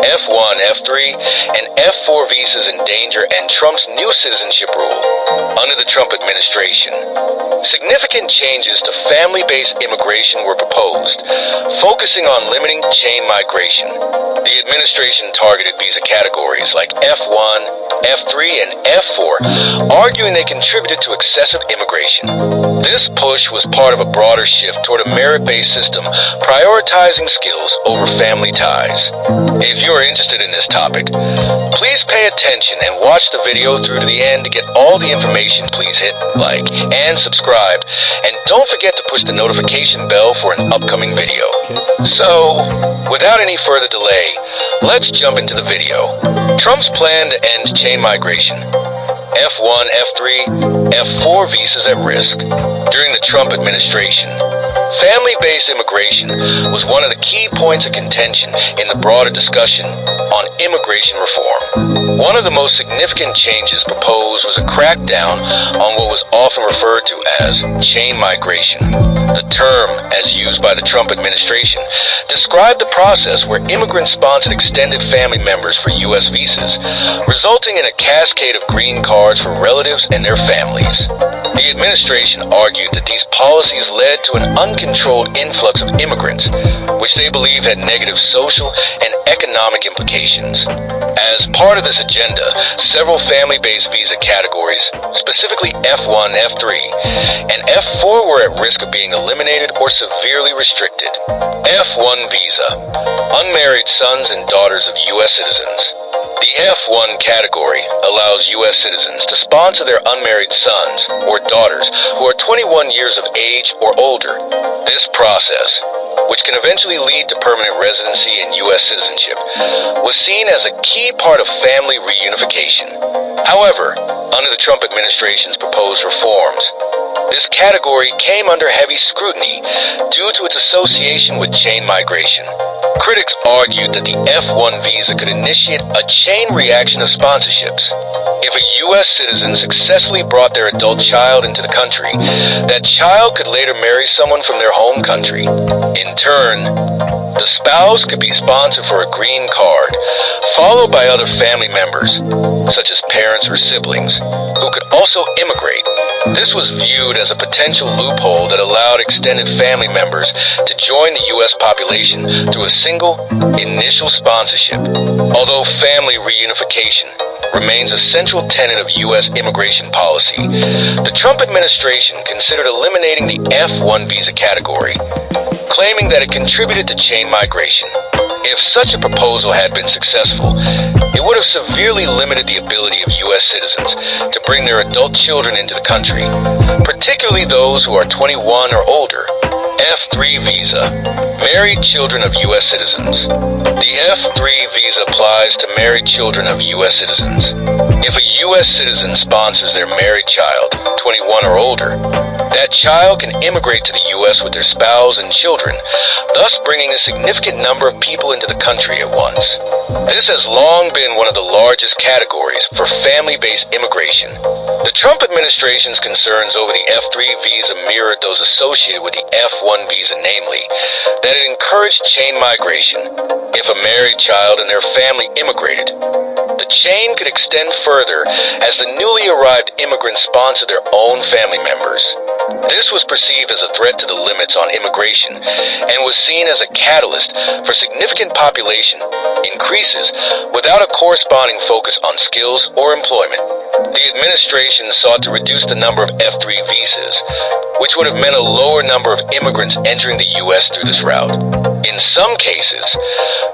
F1, F3, and F4 visas in danger and Trump's new citizenship rule under the Trump administration. Significant changes to family-based immigration were proposed, focusing on limiting chain migration. The administration targeted visa categories like F1, F3, and F4, arguing they contributed to excessive immigration. This push was part of a broader shift toward a merit-based system prioritizing skills over family ties. If you're interested in this topic, please pay attention and watch the video through to the end to get all the information. Please hit like and subscribe, and don't forget to push the notification bell for an upcoming video. So, without any further delay, let's jump into the video. Trump's plan to end chain migration. F1, F3, F4 visas at risk. During the Trump administration, family-based immigration was one of the key points of contention in the broader discussion on immigration reform. One of the most significant changes proposed was a crackdown on what was often referred to as chain migration. The term, as used by the Trump administration, described the process where immigrants sponsored extended family members for U.S. visas, resulting in a cascade of green cards for relatives and their families. The administration argued that these policies led to an uncontrolled influx of immigrants, which they believe had negative social and economic implications. As part of this agenda, several family-based visa categories, specifically F1, F3, and F4 were at risk of being eliminated or severely restricted. F1 visa, unmarried sons and daughters of U.S. citizens. The F1 category allows U.S. citizens to sponsor their unmarried sons or daughters who are 21 years of age or older. This process, which can eventually lead to permanent residency and U.S. citizenship, was seen as a key part of family reunification. However, under the Trump administration's proposed reforms, this category came under heavy scrutiny due to its association with chain migration. Critics argued that the F1 visa could initiate a chain reaction of sponsorships. If a U.S. citizen successfully brought their adult child into the country, that child could later marry someone from their home country. In turn, the spouse could be sponsored for a green card, followed by other family members, such as parents or siblings, who could also immigrate. This was viewed as a potential loophole that allowed extended family members to join the U.S. population through a single, initial sponsorship. Although family reunification remains a central tenet of U.S. immigration policy, the Trump administration considered eliminating the F1 visa category, claiming that it contributed to chain migration. If such a proposal had been successful, it would have severely limited the ability of U.S. citizens to bring their adult children into the country, particularly those who are 21 or older. F3 visa, married children of U.S. citizens. The F3 visa applies to married children of U.S. citizens. If a U.S. citizen sponsors their married child, 21 or older, that child can immigrate to the U.S. with their spouse and children, thus bringing a significant number of people into the country at once. This has long been one of the largest categories for family-based immigration. The Trump administration's concerns over the F3 visa mirrored those associated with the F1 visa, namely, that it encouraged chain migration. If a married child and their family immigrated, the chain could extend further as the newly arrived immigrants sponsored their own family members. This was perceived as a threat to the limits on immigration and was seen as a catalyst for significant population increases without a corresponding focus on skills or employment. The administration sought to reduce the number of F3 visas, which would have meant a lower number of immigrants entering the U.S. through this route. In some cases,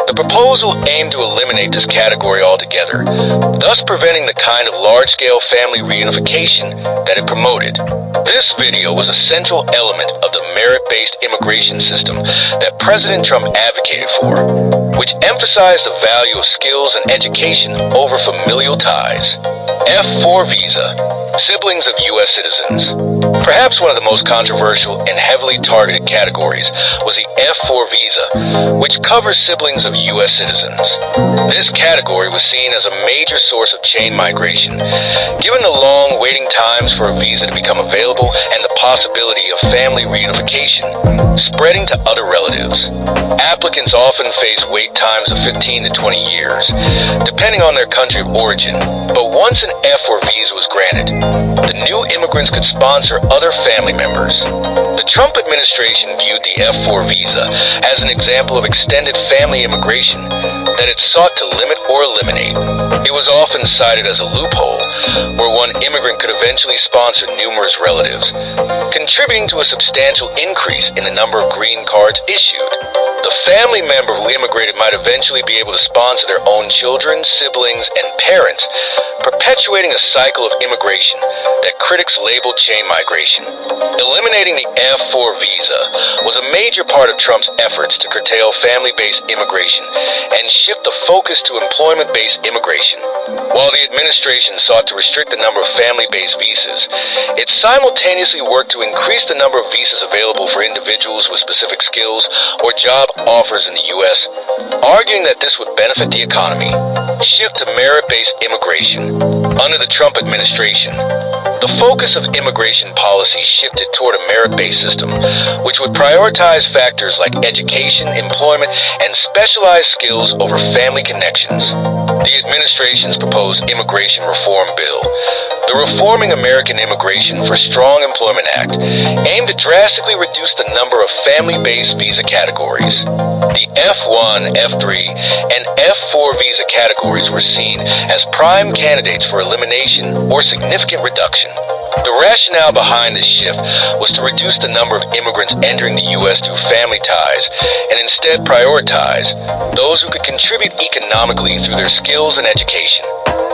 the proposal aimed to eliminate this category altogether, thus preventing the kind of large-scale family reunification that it promoted. This video was a central element of the merit-based immigration system that President Trump advocated for, which emphasized the value of skills and education over familial ties. F4 visa, siblings of U.S. citizens. Perhaps one of the most controversial and heavily targeted categories was the F4 visa, which covers siblings of U.S. citizens. This category was seen as a major source of chain migration, given the long waiting times for a visa to become available and the possibility of family reunification spreading to other relatives. Applicants often face wait times of 15 to 20 years, depending on their country of origin, but once an F4 visa was granted, the new immigrants could sponsor other family members. The Trump administration viewed the F4 visa as an example of extended family immigration that it sought to limit or eliminate. It was often cited as a loophole where one immigrant could eventually sponsor numerous relatives, contributing to a substantial increase in the number of green cards issued. The family member who immigrated might eventually be able to sponsor their own children, siblings, and parents, perpetuating a cycle of immigration that critics labeled chain migration. Eliminating the F4 visa was a major part of Trump's efforts to curtail family-based immigration and shift the focus to employment-based immigration. While the administration sought to restrict the number of family-based visas, it simultaneously worked to increase the number of visas available for individuals with specific skills or job offers in the U.S., arguing that this would benefit the economy. Shift to merit-based immigration. Under the Trump administration, the focus of immigration policy shifted toward a merit-based system, which would prioritize factors like education, employment, and specialized skills over family connections. The administration's proposed immigration reform bill, the Reforming American Immigration for Strong Employment Act, aimed to drastically reduce the number of family-based visa categories. The F1, F3, and F4 visa categories were seen as prime candidates for elimination or significant reduction. The rationale behind this shift was to reduce the number of immigrants entering the U.S. through family ties and instead prioritize those who could contribute economically through their skills and education.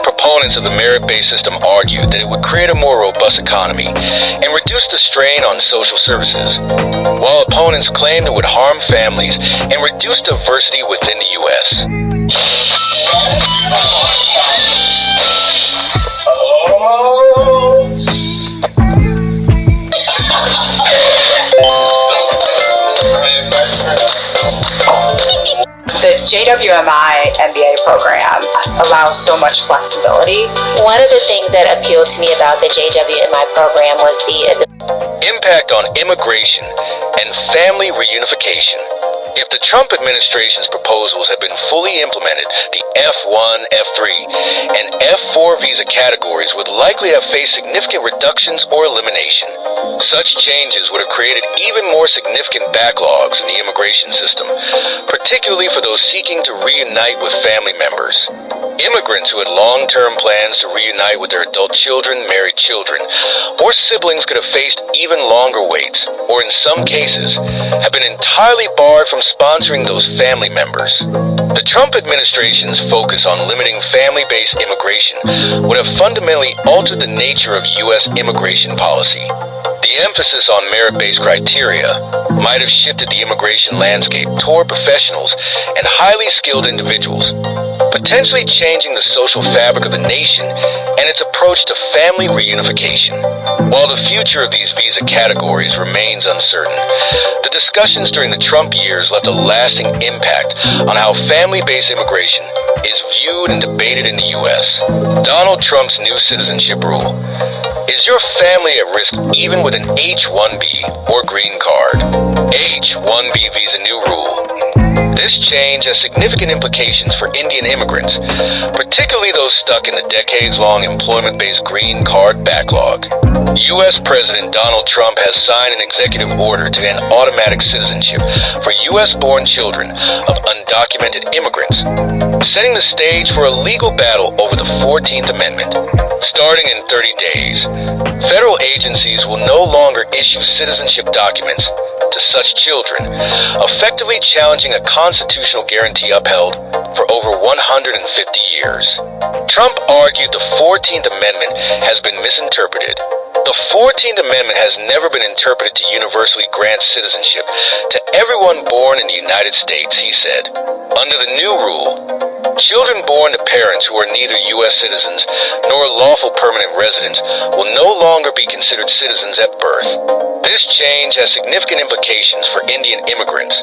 Proponents of the merit-based system argued that it would create a more robust economy and reduce the strain on social services, while opponents claimed it would harm families and reduce diversity within the U.S. The JWMI MBA program allows so much flexibility. One of the things that appealed to me about the JWMI program was the impact on immigration and family reunification. If the Trump administration's proposals had been fully implemented, the F1, F3, and F4 visa categories would likely have faced significant reductions or elimination. Such changes would have created even more significant backlogs in the immigration system, particularly for those seeking to reunite with family members. Immigrants who had long-term plans to reunite with their adult children, married children, or siblings could have faced even longer waits, or in some cases, have been entirely barred from sponsoring those family members. The Trump administration's focus on limiting family-based immigration would have fundamentally altered the nature of U.S. immigration policy. The emphasis on merit-based criteria might have shifted the immigration landscape toward professionals and highly skilled individuals, potentially changing the social fabric of the nation and its approach to family reunification. While the future of these visa categories remains uncertain, the discussions during the Trump years left a lasting impact on how family-based immigration is viewed and debated in the U.S. Donald Trump's new citizenship rule. Is your family at risk even with an H-1B or green card? H-1B visa new rule. This change has significant implications for Indian immigrants, particularly those stuck in the decades-long employment-based green card backlog. U.S. President Donald Trump has signed an executive order to end automatic citizenship for U.S.-born children of undocumented immigrants, setting the stage for a legal battle over the 14th Amendment. Starting in 30 days, federal agencies will no longer issue citizenship documents to such children, effectively challenging a constitutional guarantee upheld for over 150 years. Trump argued the 14th Amendment has been misinterpreted. The 14th Amendment has never been interpreted to universally grant citizenship to everyone born in the United States, he said. Under the new rule, children born to parents who are neither U.S. citizens nor lawful permanent residents will no longer be considered citizens at birth. This change has significant implications for Indian immigrants,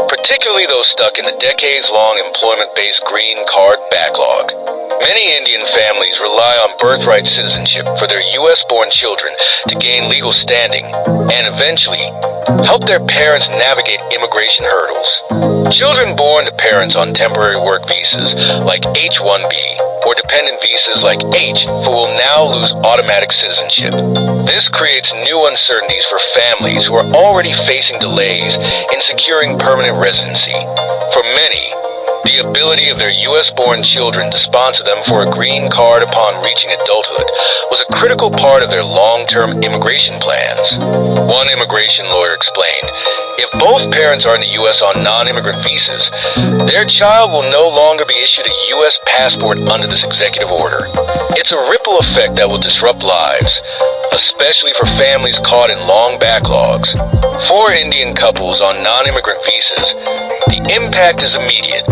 particularly those stuck in the decades-long employment-based green card backlog. Many Indian families rely on birthright citizenship for their U.S.-born children to gain legal standing and eventually help their parents navigate immigration hurdles. Children born to parents on temporary work visas like H-1B or dependent visas like H will now lose automatic citizenship. This creates new uncertainties for families who are already facing delays in securing permanent residency. For many, the ability of their U.S.-born children to sponsor them for a green card upon reaching adulthood was a critical part of their long-term immigration plans. One immigration lawyer explained, if both parents are in the U.S. on non-immigrant visas, their child will no longer be issued a U.S. passport under this executive order. It's a ripple effect that will disrupt lives, especially for families caught in long backlogs. For Indian couples on non-immigrant visas, the impact is immediate.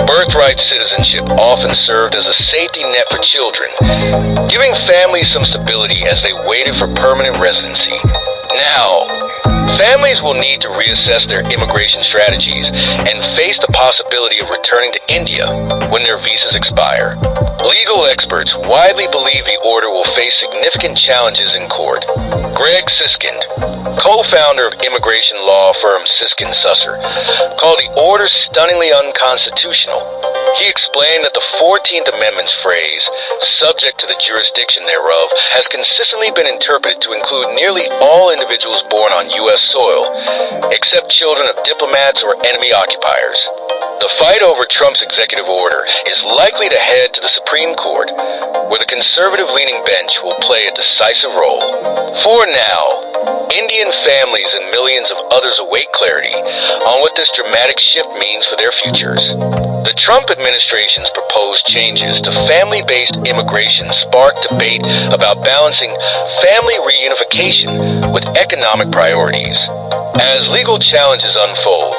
Birthright citizenship often served as a safety net for children, giving families some stability as they waited for permanent residency. Now, families will need to reassess their immigration strategies and face the possibility of returning to India when their visas expire. Legal experts widely believe the order will face significant challenges in court. Greg Siskind, co-founder of immigration law firm Siskind Susser, called the order stunningly unconstitutional. He explained that the 14th Amendment's phrase, subject to the jurisdiction thereof, has consistently been interpreted to include nearly all individuals born on U.S. soil, except children of diplomats or enemy occupiers. The fight over Trump's executive order is likely to head to the Supreme Court, where the conservative-leaning bench will play a decisive role. For now, Indian families and millions of others await clarity on what this dramatic shift means for their futures. The Trump administration's proposed changes to family-based immigration sparked debate about balancing family reunification with economic priorities. As legal challenges unfold,